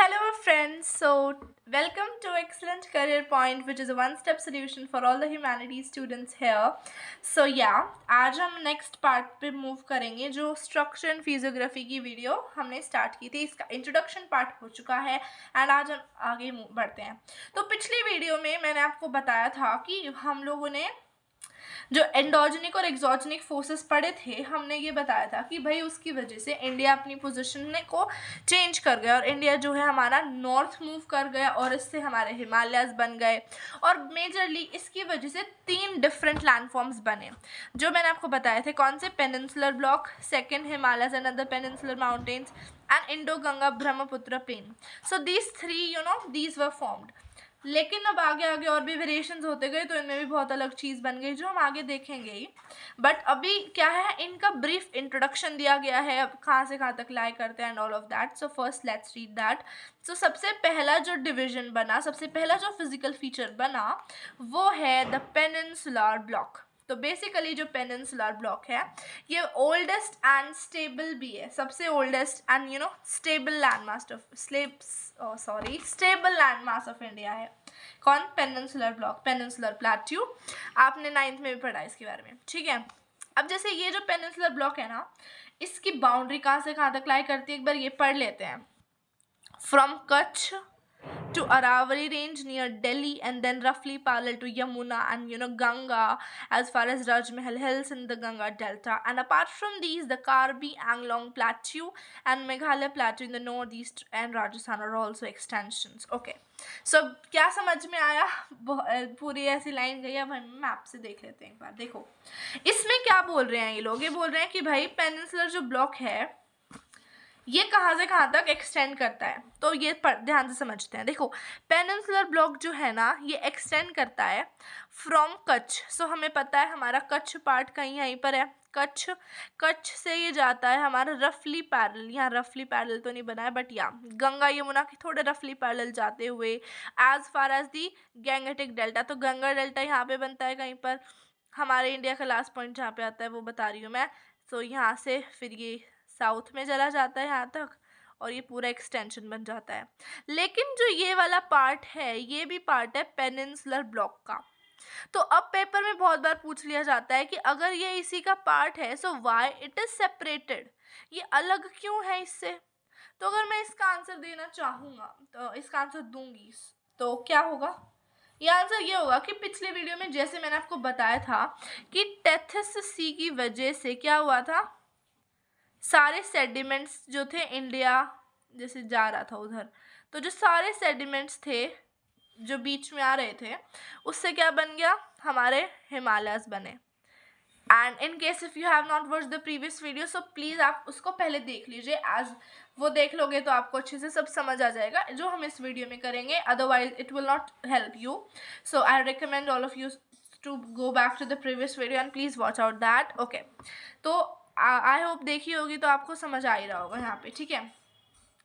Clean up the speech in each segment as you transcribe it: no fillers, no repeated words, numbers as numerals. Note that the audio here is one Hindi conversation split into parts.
Hello friends, so welcome to Excellent Career Point, which is a one-step solution for all the humanities students here. So yeah, आज हम नेक्स्ट पार्ट पे मूव करेंगे जो स्ट्रक्चर एंड फिजियोग्राफी की वीडियो हमने स्टार्ट की थी। इसका इंट्रोडक्शन पार्ट हो चुका है एंड आज हम आगे बढ़ते हैं। तो पिछली वीडियो में मैंने आपको बताया था कि हम लोगों ने जो एंडोजेनिक और एक्सोजेनिक फोर्सेस पढ़े थे, हमने ये बताया था कि भाई उसकी वजह से इंडिया अपनी पोजीशन को चेंज कर गया और इंडिया जो है हमारा नॉर्थ मूव कर गया और इससे हमारे हिमालयाज बन गए। और मेजरली इसकी वजह से 3 डिफरेंट लैंडफॉर्म्स बने जो मैंने आपको बताए थे। कौन से? Peninsular block, second Himalayas and other peninsular mountains and Indo Ganga Brahmaputra plain. So these 3 these were formed. लेकिन अब आगे आगे और भी वेरिएशंस होते गए तो इनमें भी बहुत अलग चीज़ बन गई जो हम आगे देखेंगे ही। बट अभी क्या है, इनका ब्रीफ इंट्रोडक्शन दिया गया है, अब कहाँ से कहाँ तक लाई करते हैं and all of that. So first let's read that. So सबसे पहला जो डिवीजन बना, सबसे पहला जो फिजिकल फीचर बना वो है द पेनिनसुलर ब्लॉक। तो बेसिकली जो पेनिनसुलर ब्लॉक है ये ओल्डेस्ट एंड स्टेबल भी है, सबसे oldest and stable landmass of India है। कौन? Peninsular block, peninsular plateau. आपने 9th में भी पढ़ा इसके बारे में, ठीक है। अब जैसे ये जो पेनिनसुलर ब्लॉक है ना, इसकी बाउंड्री कहाँ से कहाँ तक लाई करती है, एक बार ये पढ़ लेते हैं। From Kutch to Aravalli range near Delhi and then roughly parallel to Yamuna and Ganga as far as Rajmahal Hills in the Ganga Delta, and apart from these the Karbi Anglong Plateau and Meghalaya Plateau in the northeast and Rajasthan are also extensions. Okay, so क्या समझ में आया? पूरी ऐसी लाइन गई। अब हम मैप से देख लेते हैं एक बार। देखो इसमें क्या बोल रहे हैं ये लोग, ये बोल रहे हैं कि भाई पेनिनसुलर जो ब्लॉक है ये कहाँ से कहाँ तक एक्सटेंड करता है। तो ये ध्यान से समझते हैं। देखो पेनिनसुलर ब्लॉक जो है ना ये एक्सटेंड करता है फ्रॉम कच्छ। सो हमें पता है हमारा कच्छ पार्ट कहीं यहीं पर है। कच्छ से ये जाता है हमारा रफली पैरेलल, यहाँ रफली पैरेलल तो नहीं बना है बट या गंगा यमुना के थोड़े रफली पैरेलल जाते हुए as far as the Gangetic delta. तो गंगा डेल्टा यहाँ पे बनता है कहीं पर, हमारे इंडिया का लास्ट पॉइंट जहाँ पे आता है वो बता रही हूँ मैं। तो यहाँ से फिर ये साउथ में चला जाता है यहाँ तक और ये पूरा एक्सटेंशन बन जाता है। लेकिन जो ये वाला पार्ट है ये भी पार्ट है पेनिनसुलर ब्लॉक का। तो अब पेपर में बहुत बार पूछ लिया जाता है कि अगर ये इसी का पार्ट है so why it is separated, ये अलग क्यों है इससे। तो अगर मैं इसका आंसर देना चाहूँगा तो इसका आंसर दूंगी तो क्या होगा? ये आंसर ये होगा कि पिछले वीडियो में जैसे मैंने आपको बताया था कि टेथिस सी की वजह से क्या हुआ था, सारे सेडिमेंट्स जो थे इंडिया जैसे जा रहा था उधर, तो जो सारे सेडिमेंट्स थे जो बीच में आ रहे थे उससे क्या बन गया, हमारे हिमालयस बने। And in case if you have not watch the previous video so please आप उसको पहले देख लीजिए। एज वो देख लोगे तो आपको अच्छे से सब समझ आ जाएगा जो हम इस वीडियो में करेंगे, otherwise it will not help you. So I recommend all of you to go back to the previous video and please watch out that. Okay, तो आई होप देखी होगी तो आपको समझ आ ही रहा होगा यहाँ पे, ठीक है।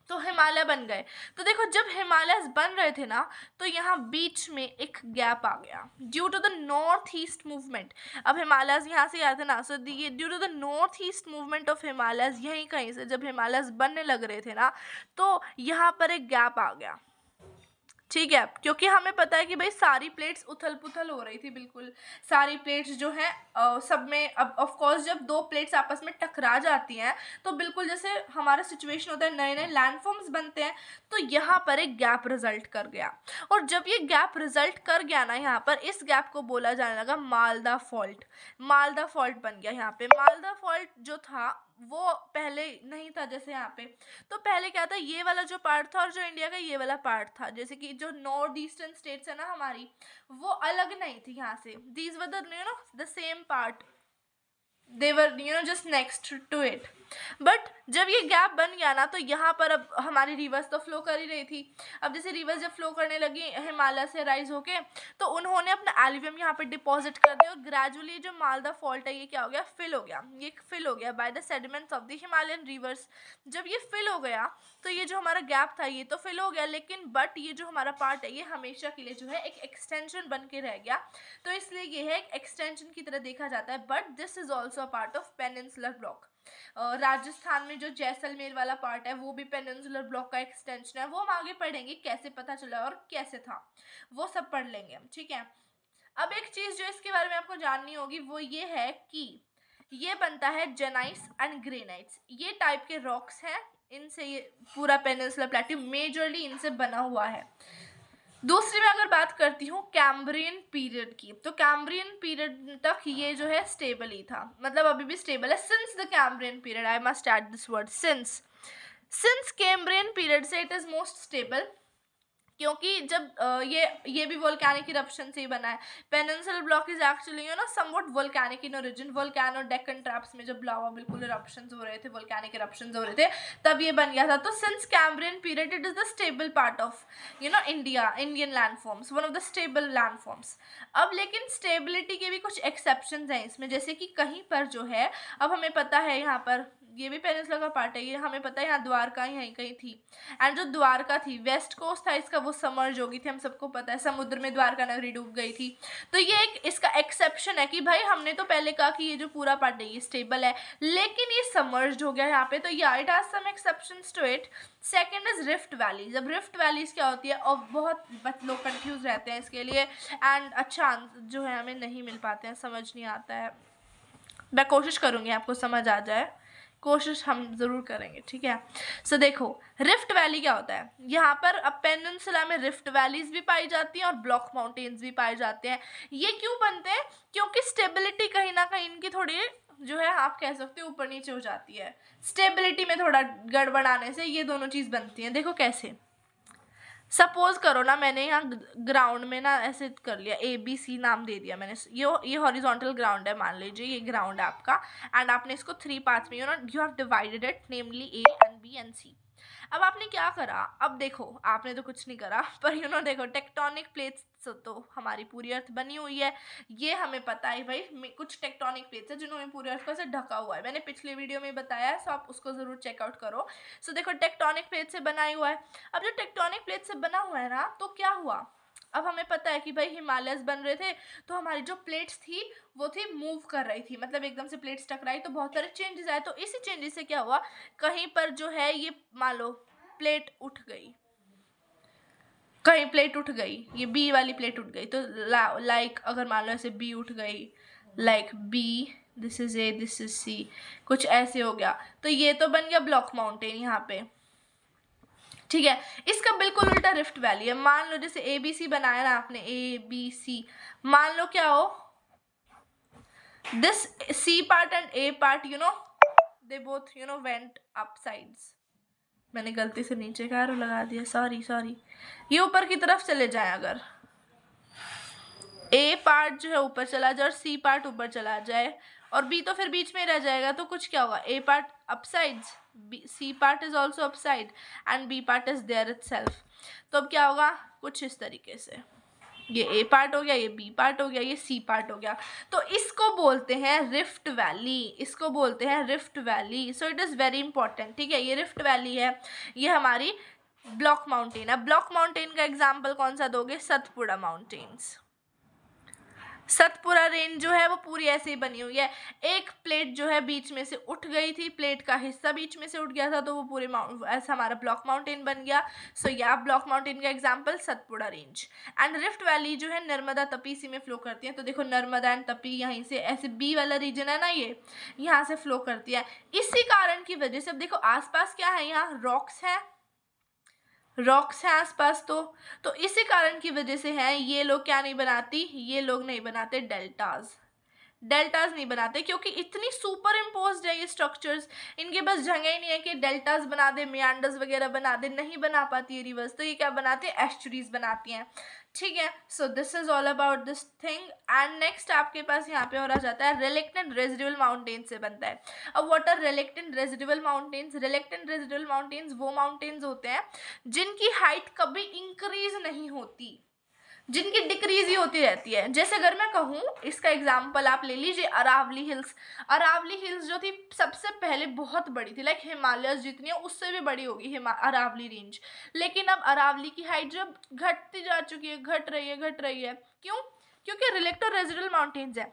तो हिमालय बन गए। तो देखो जब हिमालयस बन रहे थे ना तो यहाँ बीच में एक गैप आ गया due to the north east movement. अब हिमालयस यहाँ से आते ना, सो ये due to the north east movement of Himalayas, यहीं कहीं से जब हिमालयस बनने लग रहे थे ना तो यहाँ पर एक गैप आ गया, ठीक है। क्योंकि हमें पता है कि भाई सारी प्लेट्स उथल पुथल हो रही थी, बिल्कुल सारी प्लेट्स जो हैं सब में। अब ऑफ कोर्स जब 2 प्लेट्स आपस में टकरा जाती हैं तो बिल्कुल जैसे हमारा सिचुएशन होता है, नए नए लैंडफॉर्म्स बनते हैं, तो यहाँ पर एक गैप रिजल्ट कर गया। और जब ये गैप रिजल्ट कर गया ना यहाँ पर, इस गैप को बोला जाने लगा मालदा फॉल्ट। मालदा फॉल्ट बन गया यहाँ पे। मालदा फॉल्ट जो था वो पहले नहीं था जैसे यहाँ पे। तो पहले क्या था, ये वाला जो पार्ट था और जो इंडिया का ये वाला पार्ट था, जैसे कि जो नॉर्थ ईस्टर्न स्टेट्स है ना हमारी, वो अलग नहीं थी यहाँ से। These were the same part, they were just next to it। But जब ये गैप बन गया ना तो यहाँ पर अब हमारी रिवर्स तो फ्लो कर ही रही थी। अब जैसे रिवर्स जब फ्लो करने लगी हिमालय से राइज होके तो उन्होंने अपना एल्यूवियम यहाँ पे डिपॉजिट कर दिया और ग्रेजुअली जो मालदा फॉल्ट है ये क्या हो गया, फिल हो गया। ये फिल हो गया by the sediments of the Himalayan reverse. जब ये फिल हो गया तो ये जो हमारा गैप था ये तो फिल हो गया, लेकिन बट ये जो हमारा पार्ट है ये हमेशा के लिए जो है एक एक्सटेंशन बन के रह गया। तो इसलिए ये है एक एक्सटेंशन की तरह देखा जाता है, but this is also a part of peninsular block. Rajasthan में जो जैसलमेर वाला पार्ट है वो भी पेनिनसुलर ब्लॉक का एक्सटेंशन है, वो हम आगे पढ़ेंगे कैसे पता चला और कैसे था, वो सब पढ़ लेंगे हम, ठीक है। अब एक चीज जो इसके बारे में आपको जाननी होगी वो ये है कि ये बनता है जेनाइट्स एंड ग्रेनाइट्स, ये टाइप के रॉक्स हैं, इनसे ये पूरा पेनिनसुलर प्लेट्यू मेजरली इनसे बना हुआ है। दूसरी मैं अगर बात करती हूँ कैम्ब्रियन पीरियड की, तो कैम्ब्रियन पीरियड तक ये जो है स्टेबल ही था, मतलब अभी भी स्टेबल है। Since the Cambrian period, I must add this word since Cambrian period से इट इज मोस्ट स्टेबल, क्योंकि जब ये भी वोल्केनिक इरप्शन से ही बना है। Peninsular block is actually somewhat volcanic in origin, volcano Deccan traps में जब लावा बिल्कुल इरप्शंस हो रहे थे, वोल्केनिक इरप्शंस हो रहे थे, तब ये बन गया था। तो since Cambrian period it is the stable part of Indian landforms, one of the stable landforms. अब लेकिन स्टेबिलिटी के भी कुछ एक्सेप्शंस हैं इसमें, जैसे कि कहीं पर जो है, अब हमें पता है यहाँ पर ये भी पेनिनसुला का पार्ट है, ये हमें पता है यहाँ द्वारका यहीं कहीं थी, एंड जो द्वारका थी वेस्ट कोस्ट था इसका, वो समर्ज हो गई थी, हम सबको पता है, समुद्र में द्वारका नगरी डूब गई थी। तो ये एक इसका एक्सेप्शन है कि भाई हमने तो पहले कहा कि ये जो पूरा पार्ट है ये स्टेबल है, लेकिन ये समर्ज हो गया यहाँ पे, तो या it has some exceptions to it. Second is rift valley. जब रिफ्ट वैलीज क्या होती है, और बहुत लोग कंफ्यूज रहते हैं इसके लिए, एंड अच्छा जो है हमें नहीं मिल पाते हैं, समझ नहीं आता है, मैं कोशिश करूँगी आपको समझ आ जाए, कोशिश हम ज़रूर करेंगे, ठीक है। सो देखो रिफ्ट वैली क्या होता है, यहाँ पर अब पेनिनसुला में रिफ्ट वैलीज भी पाई जाती हैं और ब्लॉक माउंटेन्स भी पाए जाते हैं। ये क्यों बनते हैं, क्योंकि स्टेबिलिटी कहीं ना कहीं इनकी थोड़ी जो है आप कह सकते हो ऊपर नीचे हो जाती है, स्टेबिलिटी में थोड़ा गड़बड़ आने से ये दोनों चीज़ बनती हैं। देखो कैसे, सपोज करो ना मैंने यहाँ ग्राउंड में ना ऐसे कर लिया, ABC नाम दे दिया मैंने, ये हॉरिजॉन्टल ग्राउंड है, मान लीजिए ये ग्राउंड है आपका, एंड आपने इसको 3 पार्ट्स में you have divided it, namely A and B and C। अब आपने क्या करा, अब देखो आपने तो कुछ नहीं करा, पर देखो टेक्टोनिक प्लेट्स तो हमारी पूरी अर्थ बनी हुई है, ये हमें पता है भाई, कुछ टेक्टोनिक प्लेट्स है जिन्होंने पूरी अर्थ को ऐसे ढका हुआ है, मैंने पिछले वीडियो में बताया है, सो आप उसको ज़रूर चेकआउट करो। सो देखो टेक्टोनिक प्लेट से बना हुआ है। अब जो टेक्टोनिक प्लेट से बना हुआ है ना, तो क्या हुआ, अब हमें पता है कि भाई हिमालयस बन रहे थे, तो हमारी जो प्लेट्स थी वो थी मूव कर रही थी, मतलब एकदम से प्लेट्स टकराई तो बहुत सारे चेंजेस आए। तो इसी चेंजेस से क्या हुआ, कहीं पर जो है ये मान लो प्लेट उठ गई, कहीं प्लेट उठ गई, ये B वाली प्लेट उठ गई, तो लाइक अगर मान लो ऐसे B उठ गई, like B, this is A, this is C, कुछ ऐसे हो गया, तो ये तो बन गया ब्लॉक माउंटेन यहाँ पे, ठीक है। इसका बिल्कुल उल्टा रिफ्ट वैली है। मान लो जैसे ABC बनाया ना आपने, ABC, मान लो क्या हो, this C part and A part they both went up sides, मैंने गलती से नीचे का एरो लगा दिया, सॉरी, ये ऊपर की तरफ चले जाए, अगर A पार्ट जो है ऊपर चला जाए और C पार्ट ऊपर चला जाए और B तो फिर बीच में रह जाएगा, तो कुछ क्या होगा, A part upsides, C part is also upside and B part is there itself. तो अब क्या होगा, कुछ इस तरीके से, ये A पार्ट हो गया, ये B पार्ट हो गया, ये C पार्ट हो गया, तो इसको बोलते हैं रिफ्ट वैली, इसको बोलते हैं rift valley. So it is very important, ठीक है। ये रिफ्ट वैली है, ये हमारी ब्लॉक माउंटेन है। ब्लॉक माउंटेन का एग्जाम्पल कौन सा दोगे, सतपुड़ा माउंटेन्स। सतपुरा रेंज जो है वो पूरी ऐसे ही बनी हुई है, एक प्लेट जो है बीच में से उठ गई थी, प्लेट का हिस्सा बीच में से उठ गया था, तो वो पूरे ऐसा हमारा ब्लॉक माउंटेन बन गया। सो या ब्लॉक माउंटेन का example Satpura range. And rift valley जो है नर्मदा तपी इसी में फ्लो करती है, तो देखो नर्मदा एंड तपी यहीं से ऐसे B वाला रीजन है ना, ये यहाँ से फ्लो करती है। इसी कारण की वजह से अब देखो आसपास क्या है, यहाँ रॉक्स है, रॉक्स हैं आसपास, तो इसी कारण की वजह से हैं ये लोग क्या नहीं बनाती, ये लोग नहीं बनाते डेल्टाज नहीं बनाते, क्योंकि इतनी सुपर इम्पोज्ड है ये स्ट्रक्चर्स, इनके पास जगह ही नहीं है कि डेल्टाज बना दे, मियांडर्स वगैरह बना दे, नहीं बना पाती है रिवर्स, तो ये क्या बनाते हैं, एस्चुरीज बनाती हैं, ठीक है। So this is all about this thing. And next आपके पास यहाँ पे और आ जाता है रिलेक्टेंट रेजिडुअल माउंटेन से बनता है। अब what are reluctant residual mountains, reluctant residual mountains वो माउंटेन्स होते हैं जिनकी हाइट कभी इंक्रीज नहीं होती, जिनकी डिक्रीज ही होती रहती है। जैसे अगर मैं कहूँ, इसका एग्जाम्पल आप ले लीजिए अरावली हिल्स। अरावली हिल्स जो थी सबसे पहले बहुत बड़ी थी, लाइक हिमालयस जितनी है उससे भी बड़ी होगी अरावली रेंज, लेकिन अब अरावली की हाइट जो घटती जा चुकी है, घट रही है, क्यों, क्योंकि रिलेक्टेंट रेजिडुअल माउंटेन्स है।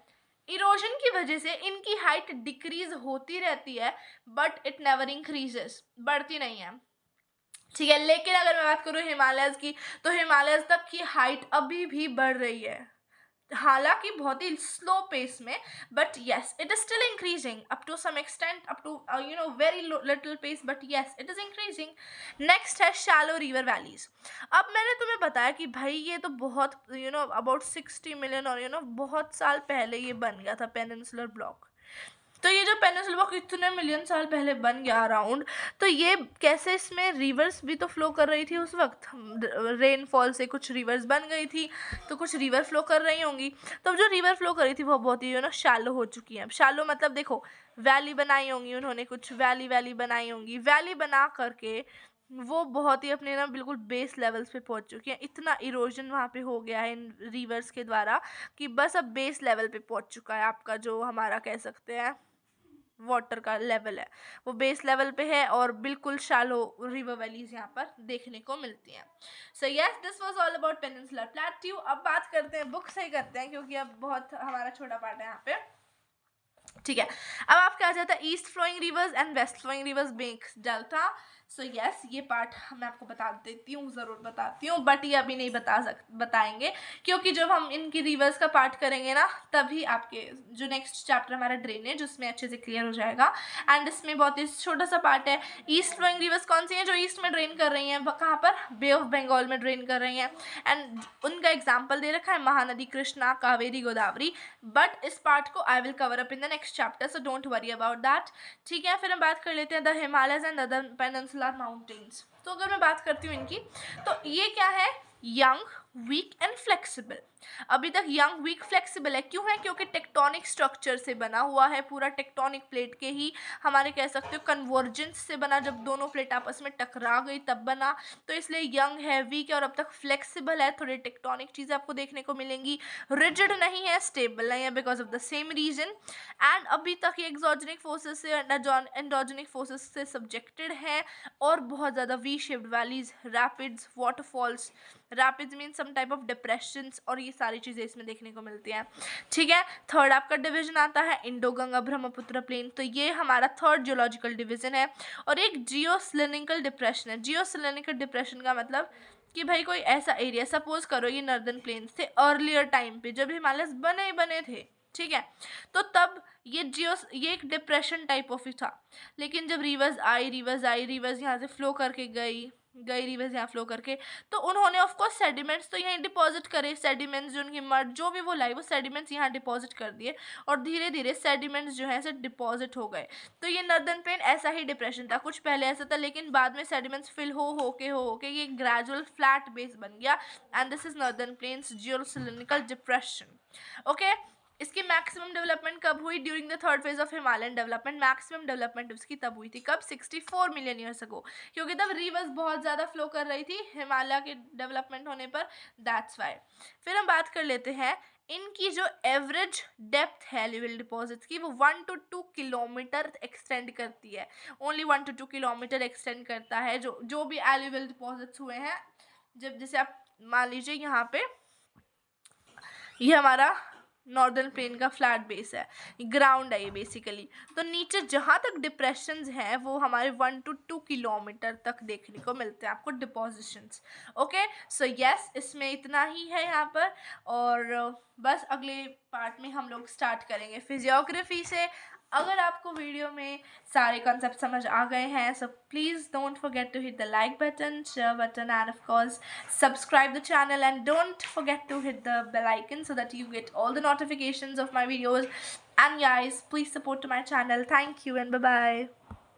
इरोजन की वजह से इनकी हाइट डिक्रीज होती रहती है, बट इट नेवर इंक्रीजेस, बढ़ती नहीं है, ठीक है। लेकिन अगर मैं बात करूँ हिमालयस की, तो हिमालयस तक की हाइट अभी भी बढ़ रही है, हालांकि बहुत ही स्लो पेस में, but yes it is still increasing up to some extent, up to very little pace, but yes it is increasing. Next है शैलो रिवर वैलीज। अब मैंने तुम्हें बताया कि भाई ये तो बहुत अबाउट 60 मिलियन और बहुत साल पहले ये बन गया था पेनिनसुलर ब्लॉक। तो ये जो पेनिनसुलर ब्लॉक इतने मिलियन साल पहले बन गया अराउंड, तो ये कैसे, इसमें रिवर्स भी तो फ्लो कर रही थी उस वक्त, रेनफॉल से कुछ रिवर्स बन गई थी, तो कुछ रिवर फ्लो कर रही होंगी। तो जो रिवर फ्लो कर रही थी वो बहुत ही शैलो हो चुकी है। शैलो मतलब देखो, वैली बनाई होंगी उन्होंने, कुछ वैली बनाई होंगी, वैली बना करके वो बहुत ही अपने बिल्कुल बेस लेवल्स पे पहुंच चुकी है। इतना इरोजन वहाँ पे हो गया है इन रिवर्स के द्वारा कि बस अब बेस लेवल पे पहुंच चुका है आपका, जो हमारा कह सकते हैं वाटर का लेवल है, वो बेस लेवल पे है, और बिल्कुल शैलो रिवर वैलीज यहाँ पर देखने को मिलती हैं। So yes, this was all about peninsular plateau. अब बात करते हैं बुक से ही करते हैं, क्योंकि अब बहुत हमारा छोटा पार्ट है यहाँ पे, ठीक है। अब आपका आ जाता है east flowing rivers and west flowing rivers being delta. So yes, ये पार्ट मैं आपको बता देती हूँ, ज़रूर बताती हूँ, बट ये अभी नहीं बताएंगे, क्योंकि जब हम इनकी रिवर्स का पार्ट करेंगे ना, तभी आपके जो नेक्स्ट चैप्टर हमारा ड्रेनेज, उसमें अच्छे से क्लियर हो जाएगा। एंड इसमें बहुत ही छोटा सा पार्ट है, ईस्ट फ्लोइंग रिवर्स कौन सी हैं, जो ईस्ट में ड्रेन कर रही हैं, कहाँ पर, बे ऑफ बंगाल में ड्रेन कर रही हैं, एंड उनका एग्जाम्पल दे रखा है महानदी, कृष्णा, कावेरी, गोदावरी, बट इस पार्ट को I will cover up in the next chapter, so don't worry about that, ठीक है। फिर हम बात कर लेते हैं the Himalayas and other peninsular mountains. तो अगर मैं बात करती हूँ इनकी, तो ये क्या है, यंग, वीक एंड फ्लेक्सिबल। अभी तक यंग, वीक, फ्लेक्सिबल है, क्यों है, क्योंकि टेक्टोनिक स्ट्रक्चर से बना हुआ है, पूरा टेक्टोनिक प्लेट के ही हमारे कह सकते हो कन्वर्जेंस से बना, जब दोनों प्लेट आपस में टकरा गई तब बना, तो इसलिए यंग है, वीक है, और अब तक फ्लेक्सिबल है, थोड़ी टेक्टोनिक चीज़ें आपको देखने को मिलेंगी, रिजिड नहीं है, स्टेबल नहीं है, because of the same reason. And अभी तक ये एक्सोजेनिक फोर्सेस से एंडोजेनिक फोर्सेस से सब्जेक्टेड है, और बहुत ज़्यादा V shaped valleys, rapids, waterfalls, rapids mean some type of depressions, और ये सारी चीज़ें इसमें देखने को मिलती हैं, ठीक है। थर्ड आपका डिवीजन आता है इंडो गंगा ब्रह्मपुत्र प्लेन, तो ये हमारा थर्ड जियोलॉजिकल डिवीजन है। और एक जियोसलिनिकल डिप्रेशन है। जियोसलिनिकल डिप्रेशन का मतलब कि भाई कोई ऐसा एरिया, सपोज करो ये नॉर्दर्न प्लेन्स थे अर्लियर टाइम पे, जब हिमालयस बने ही बने थे, ठीक है, तो तब ये एक डिप्रेशन टाइप ऑफ ही था, लेकिन जब रिवर्स रिवर्स यहाँ से फ्लो करके गई रिवर्स यहाँ फ्लो करके, तो उन्होंने ऑफ कोर्स सेडिमेंट्स तो यहीं डिपॉजिट करे, सेडिमेंट्स जो उनकी मड जो भी वो लाई, वो सेडिमेंट्स यहाँ डिपॉजिट कर दिए, और धीरे धीरे सेडिमेंट्स जो है ऐसे डिपॉजिट हो गए। तो ये नॉर्दर्न प्लेन ऐसा ही डिप्रेशन था, कुछ पहले ऐसा था, लेकिन बाद में सेडिमेंट्स फिल हो के ये ग्रेजुअल फ्लैट बेस बन गया, and this is northern plains geosynclinal depression, okay. इसकी मैक्सिमम डेवलपमेंट कब हुई, during the third phase of Himalayan development. Maximum development उसकी तब हुई थी, कब, 64 मिलियन ईयर्स अगो, क्योंकि तब रिवर्स बहुत ज़्यादा फ्लो कर रही थी हिमालय के डेवलपमेंट होने पर, दैट्स वाई। फिर हम बात कर लेते हैं इनकी जो एवरेज डेप्थ है एल्यूवियल डिपॉजिट्स की, वो 1 to 2 किलोमीटर एक्सटेंड करती है, ओनली 1 to 2 किलोमीटर एक्सटेंड करता है जो भी एल्यूवियल डिपॉजिट्स हुए हैं। जब जैसे आप मान लीजिए यहाँ पे ये हमारा नॉर्दर्न प्लेन का फ्लैट बेस है, ग्राउंड है ये बेसिकली, तो नीचे जहाँ तक डिप्रेशंस हैं वो हमारे 1 to 2 किलोमीटर तक देखने को मिलते हैं आपको डिपोजिशंस, ओके। सो यस, इसमें इतना ही है यहाँ पर, और बस अगले पार्ट में हम लोग स्टार्ट करेंगे फिजियोग्राफी से। अगर आपको वीडियो में सारे कॉन्सेप्ट समझ आ गए हैं, so please don't forget to hit the like button, share button, and of course subscribe the channel, and don't forget to hit the bell icon so that you get all the notifications of my videos. And guys, please support to my channel. Thank you and bye bye.